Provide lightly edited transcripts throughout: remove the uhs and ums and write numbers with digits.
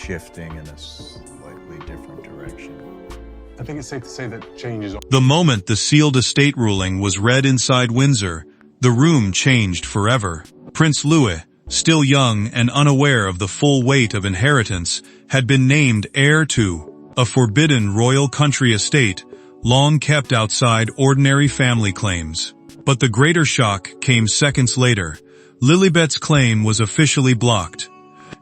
shifting in a slightly different direction. I think it's safe to say that change is... The moment the sealed estate ruling was read inside Windsor, the room changed forever. Prince Louis, still young and unaware of the full weight of inheritance, had been named heir to a forbidden royal country estate, long kept outside ordinary family claims. But the greater shock came seconds later. Lilibet's claim was officially blocked,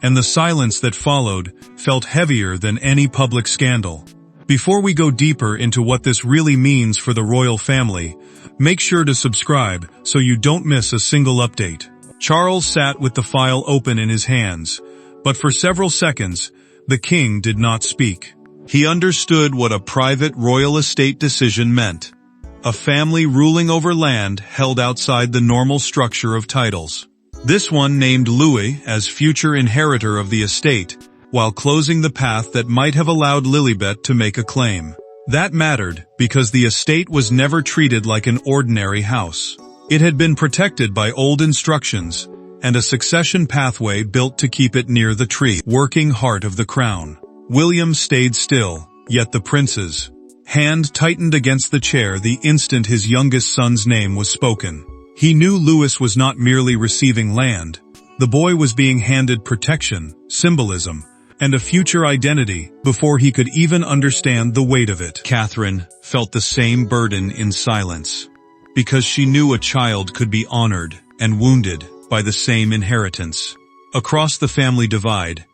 and the silence that followed felt heavier than any public scandal. Before we go deeper into what this really means for the royal family, make sure to subscribe so you don't miss a single update. Charles sat with the file open in his hands, but for several seconds, the king did not speak. He understood what a private royal estate decision meant. A family ruling over land held outside the normal structure of titles. This one named Louis as future inheritor of the estate, while closing the path that might have allowed Lilibet to make a claim. That mattered because the estate was never treated like an ordinary house. It had been protected by old instructions and a succession pathway built to keep it near the tree, working heart of the crown. William stayed still, yet the prince's hand tightened against the chair the instant his youngest son's name was spoken. He knew Louis was not merely receiving land. The boy was being handed protection, symbolism, and a future identity before he could even understand the weight of it. Catherine felt the same burden in silence, because she knew a child could be honored and wounded by the same inheritance. Across the family divide,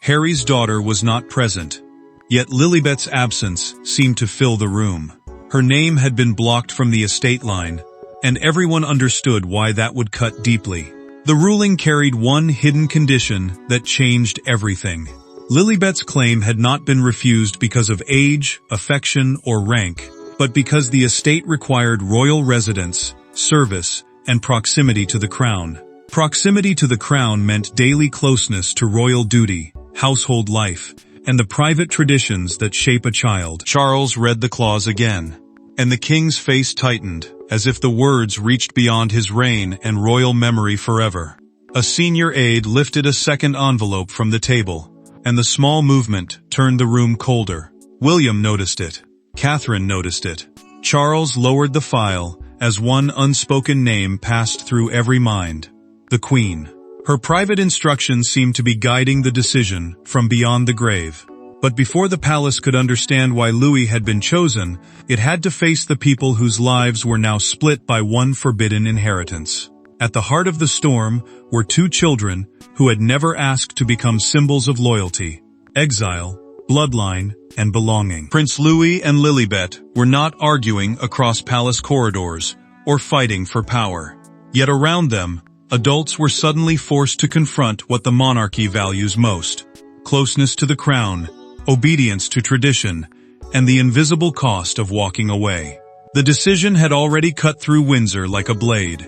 Harry's daughter was not present, yet Lilibet's absence seemed to fill the room. Her name had been blocked from the estate line, and everyone understood why that would cut deeply. The ruling carried one hidden condition that changed everything. Lilibet's claim had not been refused because of age, affection, or rank, but because the estate required royal residence, service, and proximity to the crown. Proximity to the crown meant daily closeness to royal duty, household life, and the private traditions that shape a child. Charles read the clause again, and the king's face tightened, as if the words reached beyond his reign and royal memory forever. A senior aide lifted a second envelope from the table, and the small movement turned the room colder. William noticed it. Catherine noticed it. Charles lowered the file as one unspoken name passed through every mind: the Queen. Her private instructions seemed to be guiding the decision from beyond the grave. But before the palace could understand why Louis had been chosen, it had to face the people whose lives were now split by one forbidden inheritance. At the heart of the storm were two children who had never asked to become symbols of loyalty: exile, bloodline, and belonging. Prince Louis and Lilibet were not arguing across palace corridors or fighting for power. Yet around them, adults were suddenly forced to confront what the monarchy values most: closeness to the crown, obedience to tradition, and the invisible cost of walking away. The decision had already cut through Windsor like a blade,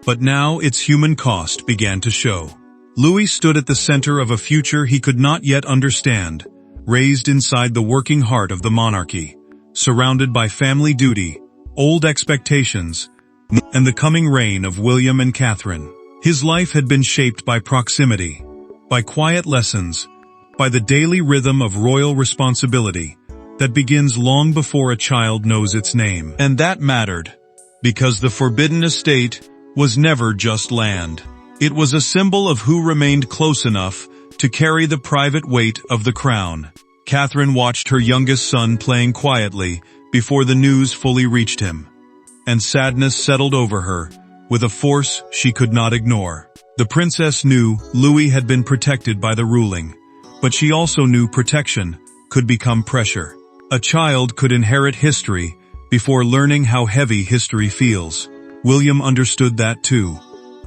but now its human cost began to show. Louis stood at the center of a future he could not yet understand, raised inside the working heart of the monarchy, surrounded by family duty, old expectations, and the coming reign of William and Catherine. His life had been shaped by proximity, by quiet lessons, by the daily rhythm of royal responsibility that begins long before a child knows its name. And that mattered, because the forbidden estate was never just land. It was a symbol of who remained close enough to carry the private weight of the crown. Catherine watched her youngest son playing quietly before the news fully reached him, and sadness settled over her with a force she could not ignore. The princess knew Louis had been protected by the ruling, but she also knew protection could become pressure. A child could inherit history before learning how heavy history feels. William understood that too,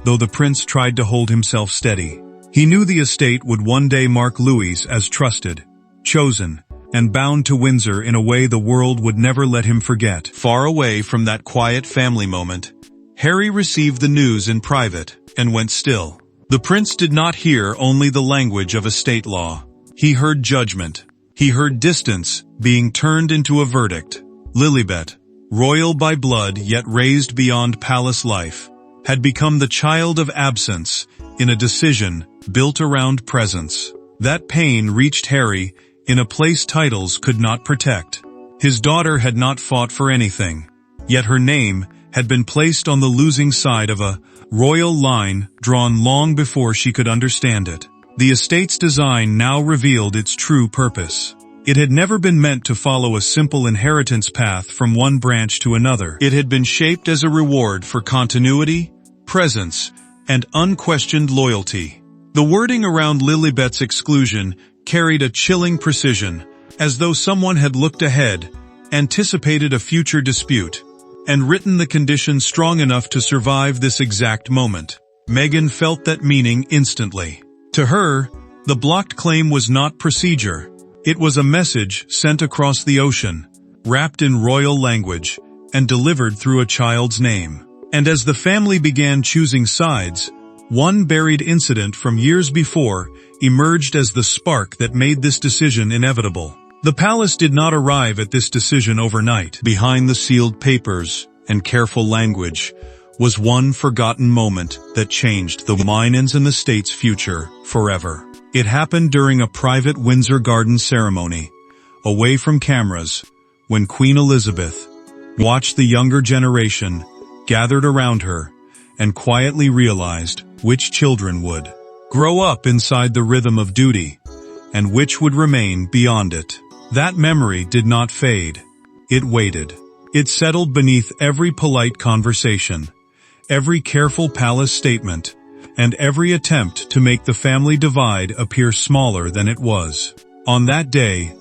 though the prince tried to hold himself steady. He knew the estate would one day mark Louis as trusted, chosen, and bound to Windsor in a way the world would never let him forget. Far away from that quiet family moment, Harry received the news in private and went still. The prince did not hear only the language of estate law. He heard judgment. He heard distance being turned into a verdict. Lilibet, royal by blood yet raised beyond palace life, had become the child of absence in a decision built around presence. That pain reached Harry in a place titles could not protect. His daughter had not fought for anything, yet her name had been placed on the losing side of a royal line drawn long before she could understand it. The estate's design now revealed its true purpose. It had never been meant to follow a simple inheritance path from one branch to another. It had been shaped as a reward for continuity, presence, and unquestioned loyalty. The wording around Lilibet's exclusion carried a chilling precision, as though someone had looked ahead, anticipated a future dispute, and written the conditions strong enough to survive this exact moment. Meghan felt that meaning instantly. To her, the blocked claim was not procedure. It was a message sent across the ocean, wrapped in royal language, and delivered through a child's name. And as the family began choosing sides, one buried incident from years before emerged as the spark that made this decision inevitable. The palace did not arrive at this decision overnight. Behind the sealed papers and careful language was one forgotten moment that changed the Minans and the state's future forever. It happened during a private Windsor garden ceremony, away from cameras, when Queen Elizabeth watched the younger generation gathered around her and quietly realized which children would grow up inside the rhythm of duty and which would remain beyond it. That memory did not fade. It waited. It settled beneath every polite conversation, every careful palace statement, and every attempt to make the family divide appear smaller than it was. On that day,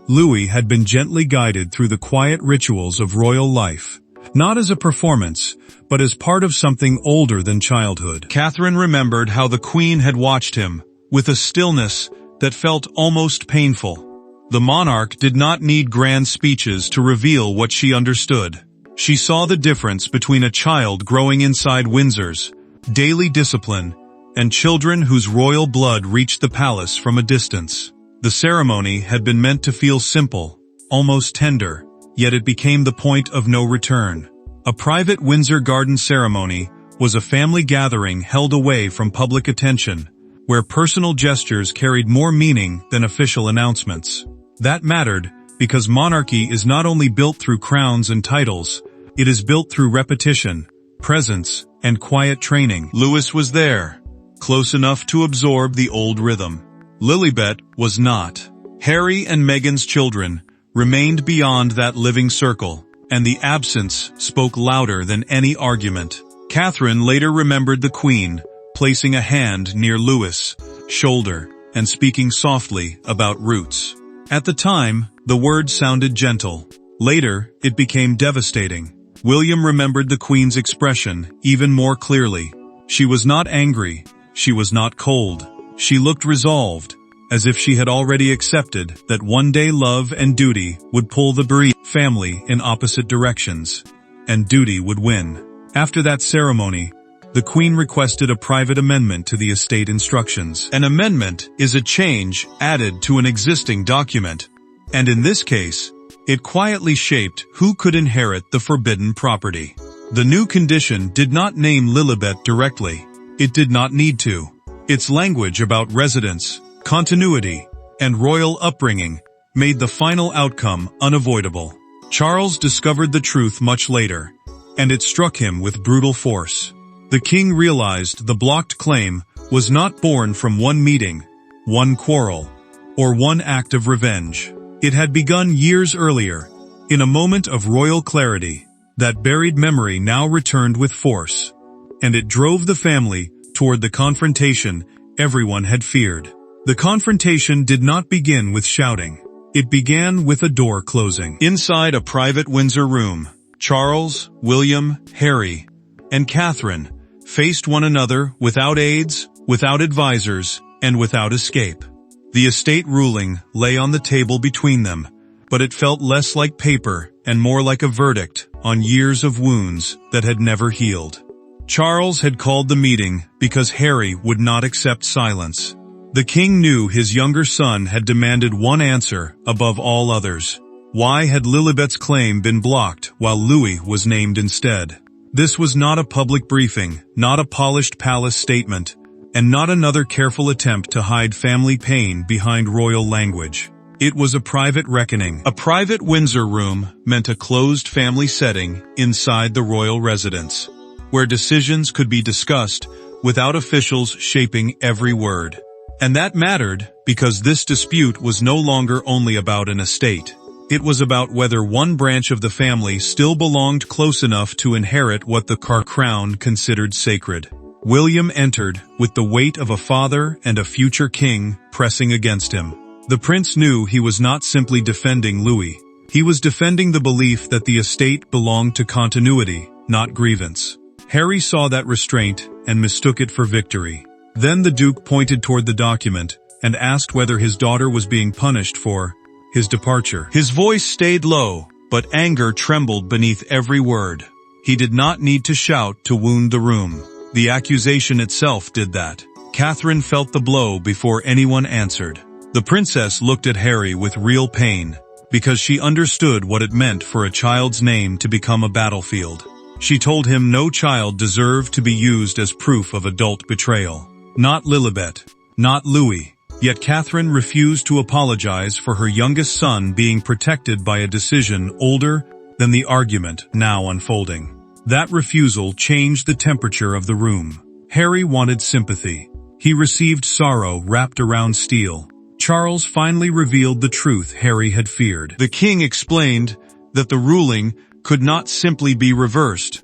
Louis had been gently guided through the quiet rituals of royal life, not as a performance, but as part of something older than childhood. Catherine remembered how the Queen had watched him, with a stillness that felt almost painful. The monarch did not need grand speeches to reveal what she understood. She saw the difference between a child growing inside Windsor's daily discipline and children whose royal blood reached the palace from a distance. The ceremony had been meant to feel simple, almost tender, yet it became the point of no return. A private Windsor garden ceremony was a family gathering held away from public attention, where personal gestures carried more meaning than official announcements. That mattered because monarchy is not only built through crowns and titles, it is built through repetition, presence, and quiet training. Louis was there, close enough to absorb the old rhythm. Lilibet was not. Harry and Meghan's children remained beyond that living circle, and the absence spoke louder than any argument. Catherine later remembered the Queen, placing a hand near Louis' shoulder and speaking softly about roots. At the time, the words sounded gentle. Later, it became devastating. William remembered the Queen's expression even more clearly. She was not angry. She was not cold. She looked resolved, as if she had already accepted that one day love and duty would pull the bereaved family in opposite directions, and duty would win. After that ceremony, the Queen requested a private amendment to the estate instructions. An amendment is a change added to an existing document, and in this case, it quietly shaped who could inherit the forbidden property. The new condition did not name Lilibet directly. It did not need to. Its language about residence, continuity, and royal upbringing made the final outcome unavoidable. Charles discovered the truth much later, and it struck him with brutal force. The king realized the blocked claim was not born from one meeting, one quarrel, or one act of revenge. It had begun years earlier, in a moment of royal clarity. That buried memory now returned with force, and it drove the family toward the confrontation everyone had feared. The confrontation did not begin with shouting. It began with a door closing. Inside a private Windsor room, Charles, William, Harry, and Catherine faced one another without aides, without advisors, and without escape. The estate ruling lay on the table between them, but it felt less like paper and more like a verdict on years of wounds that had never healed. Charles had called the meeting because Harry would not accept silence. The king knew his younger son had demanded one answer above all others. Why had Lilibet's claim been blocked while Louis was named instead? This was not a public briefing, not a polished palace statement. and not another careful attempt to hide family pain behind royal language. It was a private reckoning. A private Windsor room meant a closed family setting inside the royal residence, where decisions could be discussed without officials shaping every word. And that mattered because this dispute was no longer only about an estate. It was about whether one branch of the family still belonged close enough to inherit what the crown considered sacred. William entered with the weight of a father and a future king pressing against him. The prince knew he was not simply defending Louis. He was defending the belief that the estate belonged to continuity, not grievance. Harry saw that restraint and mistook it for victory. Then the Duke pointed toward the document and asked whether his daughter was being punished for his departure. His voice stayed low, but anger trembled beneath every word. He did not need to shout to wound the room. The accusation itself did that. Catherine felt the blow before anyone answered. The princess looked at Harry with real pain, because she understood what it meant for a child's name to become a battlefield. She told him no child deserved to be used as proof of adult betrayal. Not Lilibet, not Louis. Yet Catherine refused to apologize for her youngest son being protected by a decision older than the argument now unfolding. That refusal changed the temperature of the room. Harry wanted sympathy. He received sorrow wrapped around steel. Charles finally revealed the truth Harry had feared. The king explained that the ruling could not simply be reversed,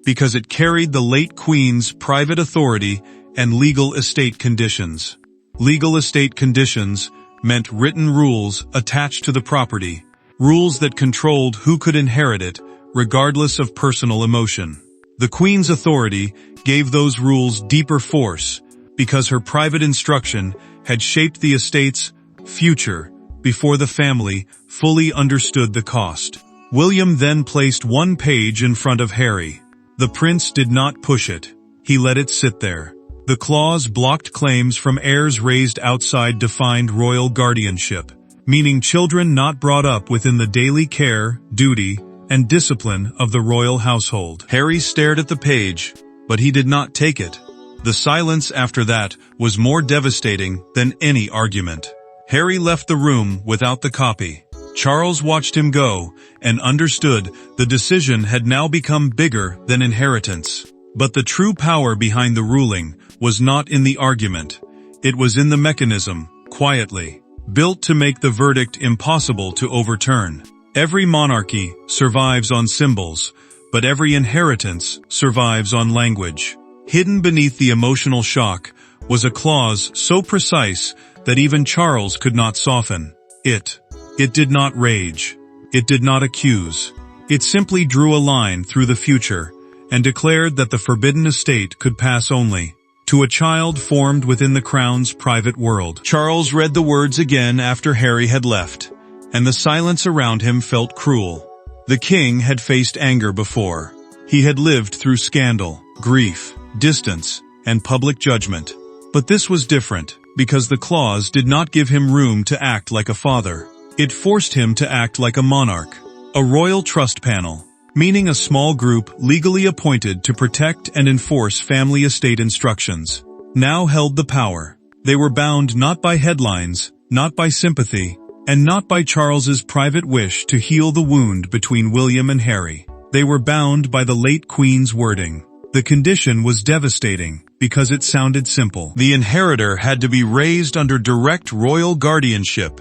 because it carried the late queen's private authority and legal estate conditions. Legal estate conditions meant written rules attached to the property, rules that controlled who could inherit it, regardless of personal emotion. The queen's authority gave those rules deeper force, because her private instruction had shaped the estate's future before the family fully understood the cost. William then placed one page in front of Harry. The prince did not push it. He let it sit there. The clause blocked claims from heirs raised outside defined royal guardianship, meaning children not brought up within the daily care, duty, and discipline of the royal household. Harry stared at the page, but he did not take it. The silence after that was more devastating than any argument. Harry left the room without the copy. Charles watched him go and understood the decision had now become bigger than inheritance. But the true power behind the ruling was not in the argument. It was in the mechanism, quietly, built to make the verdict impossible to overturn. Every monarchy survives on symbols, but every inheritance survives on language. Hidden beneath the emotional shock was a clause so precise that even Charles could not soften. It did not rage. It did not accuse. It simply drew a line through the future and declared that the forbidden estate could pass only to a child formed within the crown's private world. Charles read the words again after Harry had left, and the silence around him felt cruel. The king had faced anger before. He had lived through scandal, grief, distance, and public judgment. But this was different, because the clause did not give him room to act like a father. It forced him to act like a monarch. A royal trust panel, meaning a small group legally appointed to protect and enforce family estate instructions, now held the power. They were bound not by headlines, not by sympathy, and not by Charles's private wish to heal the wound between William and Harry. They were bound by the late Queen's wording. The condition was devastating because it sounded simple. The inheritor had to be raised under direct royal guardianship,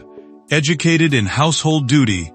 educated in household duty,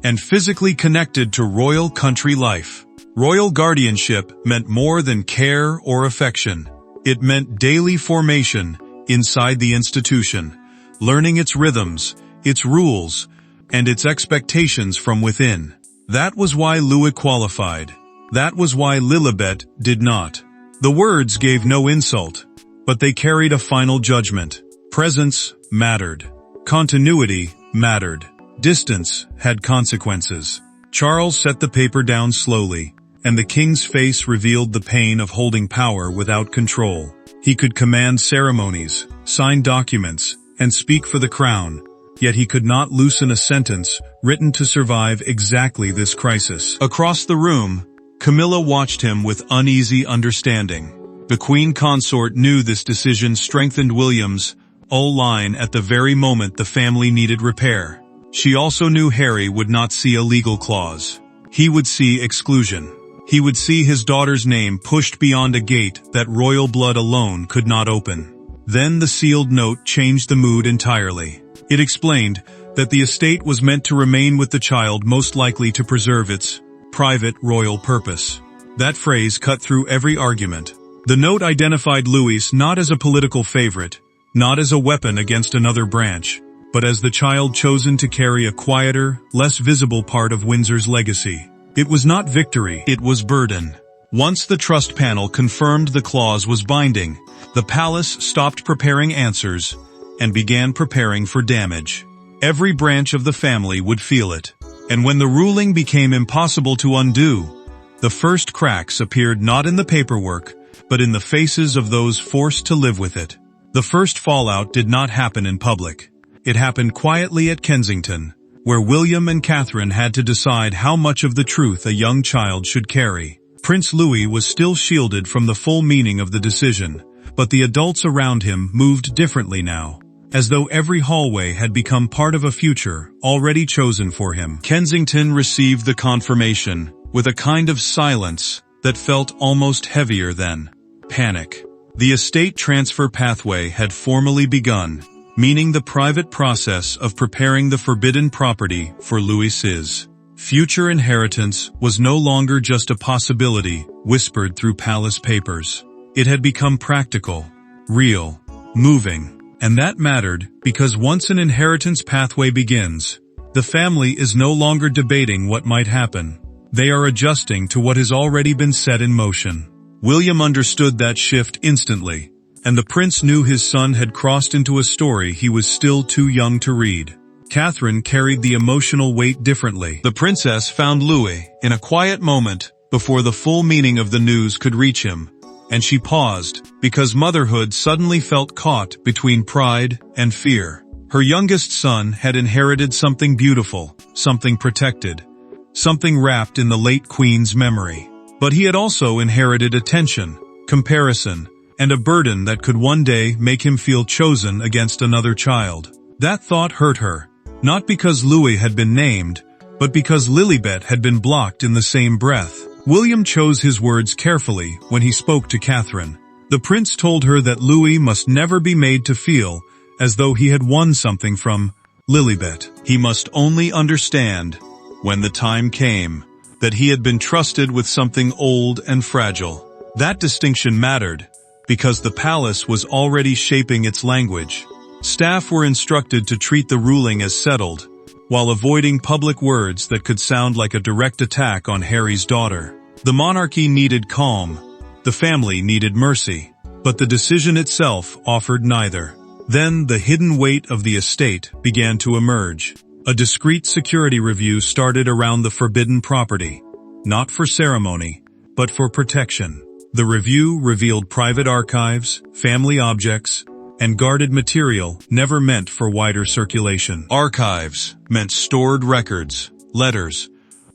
and physically connected to royal country life. Royal guardianship meant more than care or affection. It meant daily formation inside the institution, learning its rhythms, its rules, and its expectations from within. That was why Louis qualified. That was why Lilibet did not. The words gave no insult, but they carried a final judgment. Presence mattered. Continuity mattered. Distance had consequences. Charles set the paper down slowly, and the king's face revealed the pain of holding power without control. He could command ceremonies, sign documents, and speak for the crown, yet he could not loosen a sentence written to survive exactly this crisis. Across the room, Camilla watched him with uneasy understanding. The Queen Consort knew this decision strengthened William's line at the very moment the family needed repair. She also knew Harry would not see a legal clause. He would see exclusion. He would see his daughter's name pushed beyond a gate that royal blood alone could not open. Then the sealed note changed the mood entirely. It explained that the estate was meant to remain with the child most likely to preserve its private royal purpose. That phrase cut through every argument. The note identified Louis not as a political favorite, not as a weapon against another branch, but as the child chosen to carry a quieter, less visible part of Windsor's legacy. It was not victory, it was burden. Once the trust panel confirmed the clause was binding, the palace stopped preparing answers and began preparing for damage. Every branch of the family would feel it. And when the ruling became impossible to undo, the first cracks appeared not in the paperwork, but in the faces of those forced to live with it. The first fallout did not happen in public. It happened quietly at Kensington, where William and Catherine had to decide how much of the truth a young child should carry. Prince Louis was still shielded from the full meaning of the decision, but the adults around him moved differently now, as though every hallway had become part of a future already chosen for him. Kensington received the confirmation with a kind of silence that felt almost heavier than panic. The estate transfer pathway had formally begun, meaning the private process of preparing the forbidden property for Louis's future inheritance was no longer just a possibility whispered through palace papers. It had become practical, real, moving, and that mattered because once an inheritance pathway begins, the family is no longer debating what might happen. They are adjusting to what has already been set in motion. William understood that shift instantly, and the prince knew his son had crossed into a story he was still too young to read. Catherine carried the emotional weight differently. The princess found Louis in a quiet moment before the full meaning of the news could reach him, and she paused because motherhood suddenly felt caught between pride and fear. Her youngest son had inherited something beautiful, something protected, something wrapped in the late queen's memory. But he had also inherited attention, comparison, and a burden that could one day make him feel chosen against another child. That thought hurt her, not because Louis had been named, but because Lilibet had been blocked in the same breath. William chose his words carefully when he spoke to Catherine. The prince told her that Louis must never be made to feel as though he had won something from Lilibet. He must only understand, when the time came, that he had been trusted with something old and fragile. That distinction mattered, because the palace was already shaping its language. Staff were instructed to treat the ruling as settled, while avoiding public words that could sound like a direct attack on Harry's daughter. The monarchy needed calm, the family needed mercy, but the decision itself offered neither. Then the hidden weight of the estate began to emerge. A discreet security review started around the forbidden property, not for ceremony, but for protection. The review revealed private archives, family objects, and guarded material never meant for wider circulation. Archives meant stored records, letters,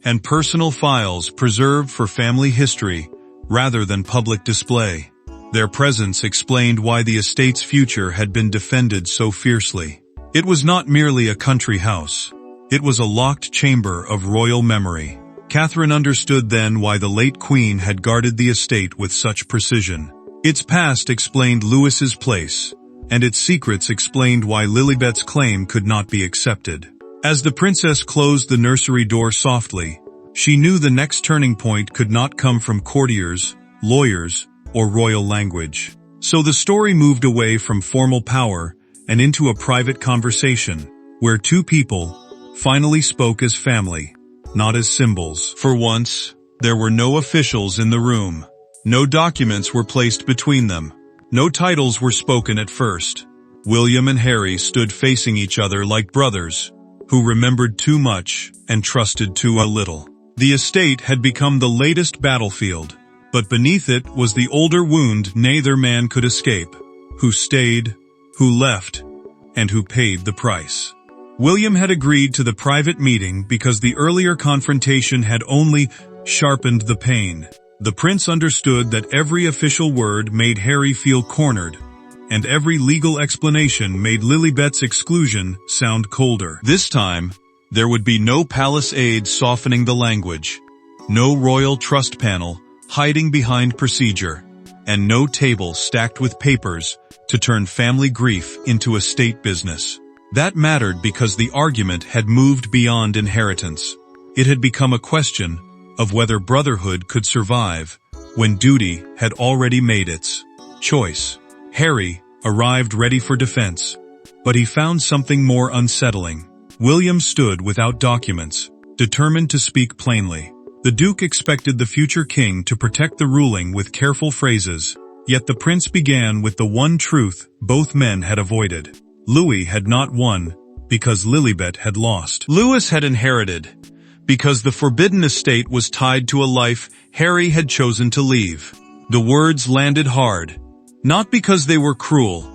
and personal files preserved for family history rather than public display. Their presence explained why the estate's future had been defended so fiercely. It was not merely a country house. It was a locked chamber of royal memory. Catherine understood then why the late queen had guarded the estate with such precision. Its past explained Louis's place, and its secrets explained why Lilibet's claim could not be accepted. As the princess closed the nursery door softly, she knew the next turning point could not come from courtiers, lawyers, or royal language. So the story moved away from formal power and into a private conversation, where two people finally spoke as family, not as symbols. For once, there were no officials in the room. No documents were placed between them. No titles were spoken at first. William and Harry stood facing each other like brothers, who remembered too much and trusted too little. The estate had become the latest battlefield, but beneath it was the older wound neither man could escape. Who stayed, who left, and who paid the price. William had agreed to the private meeting because the earlier confrontation had only sharpened the pain. The prince understood that every official word made Harry feel cornered, and every legal explanation made Lilibet's exclusion sound colder. This time, there would be no palace aides softening the language, no royal trust panel hiding behind procedure, and no table stacked with papers to turn family grief into a state business. That mattered because the argument had moved beyond inheritance. It had become a question of whether brotherhood could survive when duty had already made its choice. Harry arrived ready for defense, but he found something more unsettling. William stood without documents, determined to speak plainly. The Duke expected the future king to protect the ruling with careful phrases, yet the prince began with the one truth both men had avoided. Louis had not won because Lilibet had lost. Louis had inherited because the forbidden estate was tied to a life Harry had chosen to leave. The words landed hard, not because they were cruel,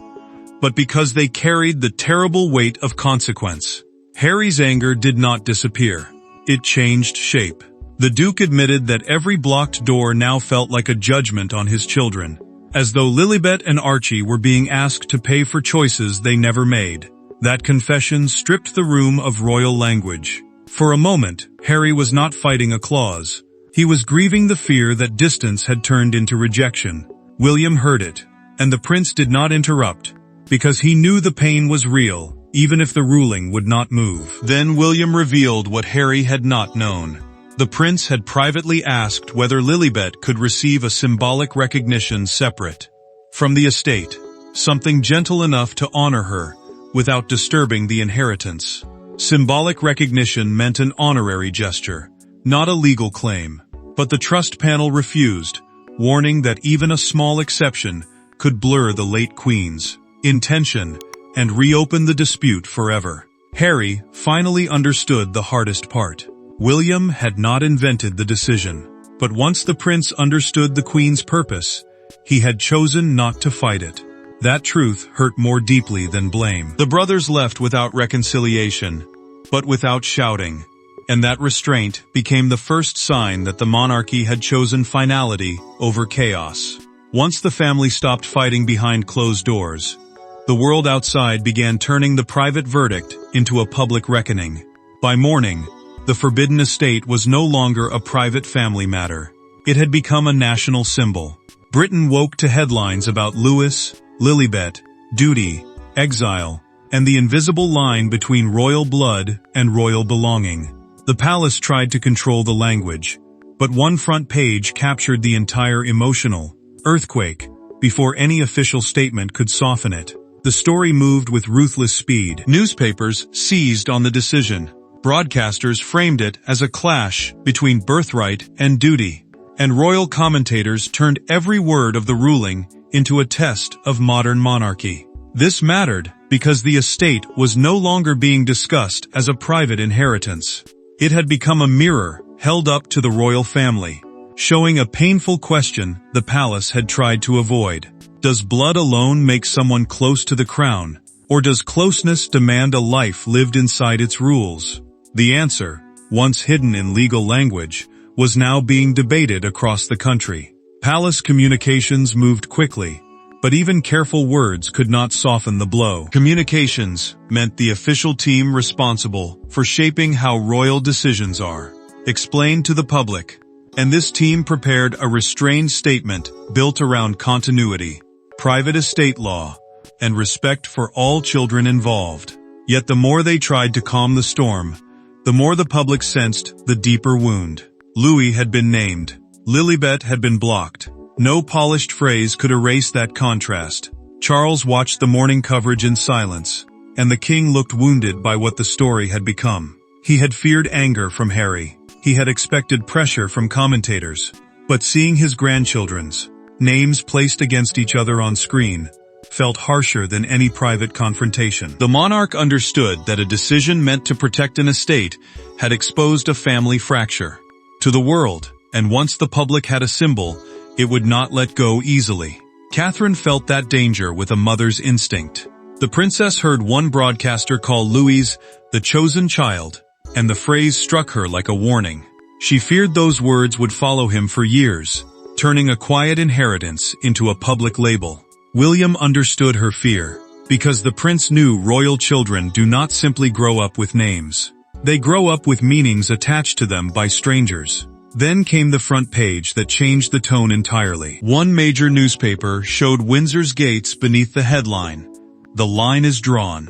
but because they carried the terrible weight of consequence. Harry's anger did not disappear. It changed shape. The Duke admitted that every blocked door now felt like a judgment on his children, as though Lilibet and Archie were being asked to pay for choices they never made. That confession stripped the room of royal language. For a moment, Harry was not fighting a clause. He was grieving the fear that distance had turned into rejection. William heard it, and the prince did not interrupt, because he knew the pain was real, even if the ruling would not move. Then William revealed what Harry had not known. The prince had privately asked whether Lilibet could receive a symbolic recognition separate from the estate, something gentle enough to honor her without disturbing the inheritance. Symbolic recognition meant an honorary gesture, not a legal claim. But the trust panel refused, warning that even a small exception could blur the late queen's intention and reopen the dispute forever. Harry finally understood the hardest part. William had not invented the decision, but once the prince understood the queen's purpose, he had chosen not to fight it. That truth hurt more deeply than blame. The brothers left without reconciliation, but without shouting, and that restraint became the first sign that the monarchy had chosen finality over chaos. Once the family stopped fighting behind closed doors, the world outside began turning the private verdict into a public reckoning. By morning, the forbidden estate was no longer a private family matter. It had become a national symbol. Britain woke to headlines about Louis, Lilibet, duty, exile, and the invisible line between royal blood and royal belonging. The palace tried to control the language, but one front page captured the entire emotional earthquake before any official statement could soften it. The story moved with ruthless speed. Newspapers seized on the decision. Broadcasters framed it as a clash between birthright and duty, and royal commentators turned every word of the ruling into a test of modern monarchy. This mattered because the estate was no longer being discussed as a private inheritance. It had become a mirror held up to the royal family, showing a painful question the palace had tried to avoid. Does blood alone make someone close to the crown, or does closeness demand a life lived inside its rules? The answer, once hidden in legal language, was now being debated across the country. Palace communications moved quickly, but even careful words could not soften the blow. Communications meant the official team responsible for shaping how royal decisions are explained to the public, and this team prepared a restrained statement built around continuity, private estate law, and respect for all children involved. Yet the more they tried to calm the storm, the more the public sensed the deeper wound. Louis had been named. Lilibet had been blocked. No polished phrase could erase that contrast. Charles watched the morning coverage in silence, and the king looked wounded by what the story had become. He had feared anger from Harry. He had expected pressure from commentators. But seeing his grandchildren's names placed against each other on screen felt harsher than any private confrontation. The monarch understood that a decision meant to protect an estate had exposed a family fracture to the world, and once the public had a symbol, it would not let go easily. Catherine felt that danger with a mother's instinct. The princess heard one broadcaster call Louis the chosen child, and the phrase struck her like a warning. She feared those words would follow him for years, turning a quiet inheritance into a public label. William understood her fear, because the prince knew royal children do not simply grow up with names. They grow up with meanings attached to them by strangers. Then came the front page that changed the tone entirely. One major newspaper showed Windsor's gates beneath the headline, "The line is drawn,"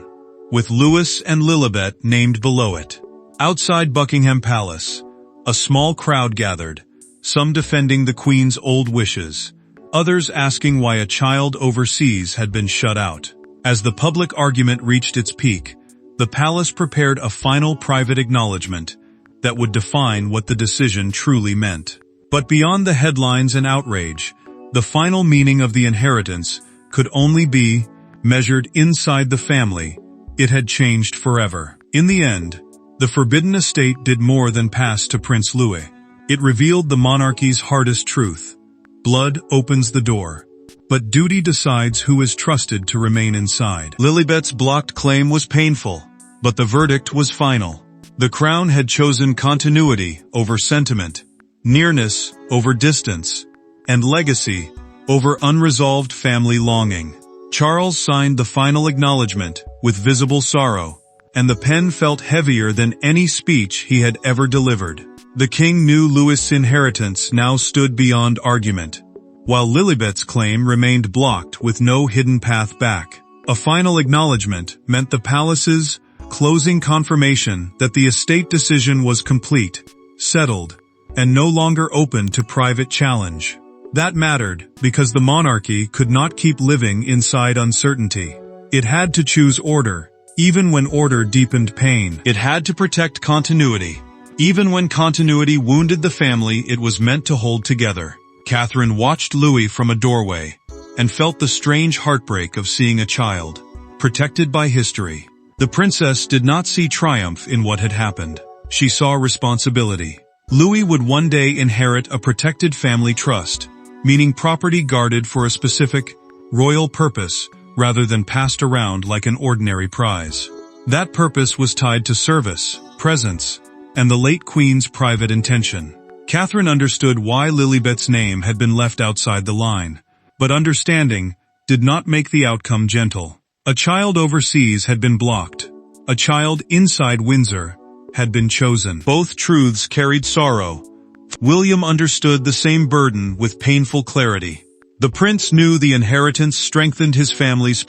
with Louis and Lilibet named below it. Outside Buckingham Palace, a small crowd gathered, some defending the Queen's old wishes, others asking why a child overseas had been shut out. As the public argument reached its peak, the palace prepared a final private acknowledgement that would define what the decision truly meant. But beyond the headlines and outrage, the final meaning of the inheritance could only be measured inside the family. It had changed forever. In the end, the forbidden estate did more than pass to Prince Louis. It revealed the monarchy's hardest truth. Blood opens the door, but duty decides who is trusted to remain inside. Lilibet's blocked claim was painful, but the verdict was final. The crown had chosen continuity over sentiment, nearness over distance, and legacy over unresolved family longing. Charles signed the final acknowledgement with visible sorrow, and the pen felt heavier than any speech he had ever delivered. The king knew Louis' inheritance now stood beyond argument, while Lilibet's claim remained blocked with no hidden path back. A final acknowledgement meant the palace's closing confirmation that the estate decision was complete, settled, and no longer open to private challenge. That mattered because the monarchy could not keep living inside uncertainty. It had to choose order, even when order deepened pain. It had to protect continuity, even when continuity wounded the family it was meant to hold together. Catherine watched Louis from a doorway and felt the strange heartbreak of seeing a child, protected by history. The princess did not see triumph in what had happened. She saw responsibility. Louis would one day inherit a protected family trust, meaning property guarded for a specific, royal purpose rather than passed around like an ordinary prize. That purpose was tied to service, presence, and the late Queen's private intention. Catherine understood why Lilibet's name had been left outside the line, but understanding did not make the outcome gentle. A child overseas had been blocked. A child inside Windsor had been chosen. Both truths carried sorrow. William understood the same burden with painful clarity. The prince knew the inheritance strengthened his family's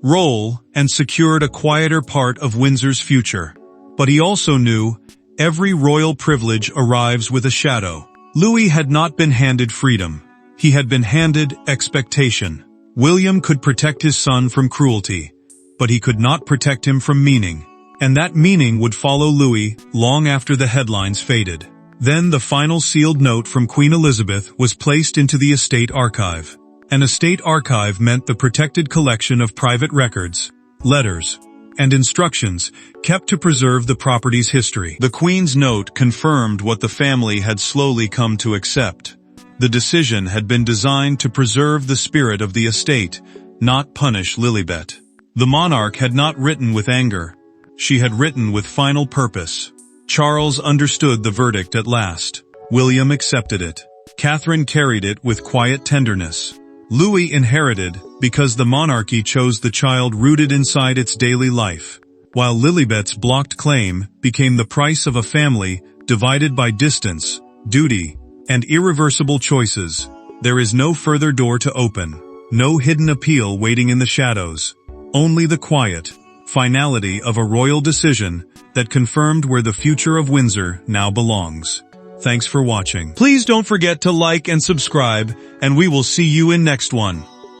role and secured a quieter part of Windsor's future. But he also knew every royal privilege arrives with a shadow. Louis had not been handed freedom. He had been handed expectation. William could protect his son from cruelty, but he could not protect him from meaning. And that meaning would follow Louis long after the headlines faded. Then the final sealed note from Queen Elizabeth was placed into the estate archive. An estate archive meant the protected collection of private records, letters, and instructions kept to preserve the property's history. The Queen's note confirmed what the family had slowly come to accept. The decision had been designed to preserve the spirit of the estate, not punish Lilibet. The monarch had not written with anger. She had written with final purpose. Charles understood the verdict at last. William accepted it. Catherine carried it with quiet tenderness. Louis inherited because the monarchy chose the child rooted inside its daily life, while Lilibet's blocked claim became the price of a family divided by distance, duty, and irreversible choices. There is no further door to open, no hidden appeal waiting in the shadows, only the quiet finality of a royal decision that confirmed where the future of Windsor now belongs. Thanks for watching. Please don't forget to like and subscribe, and we will see you in next one.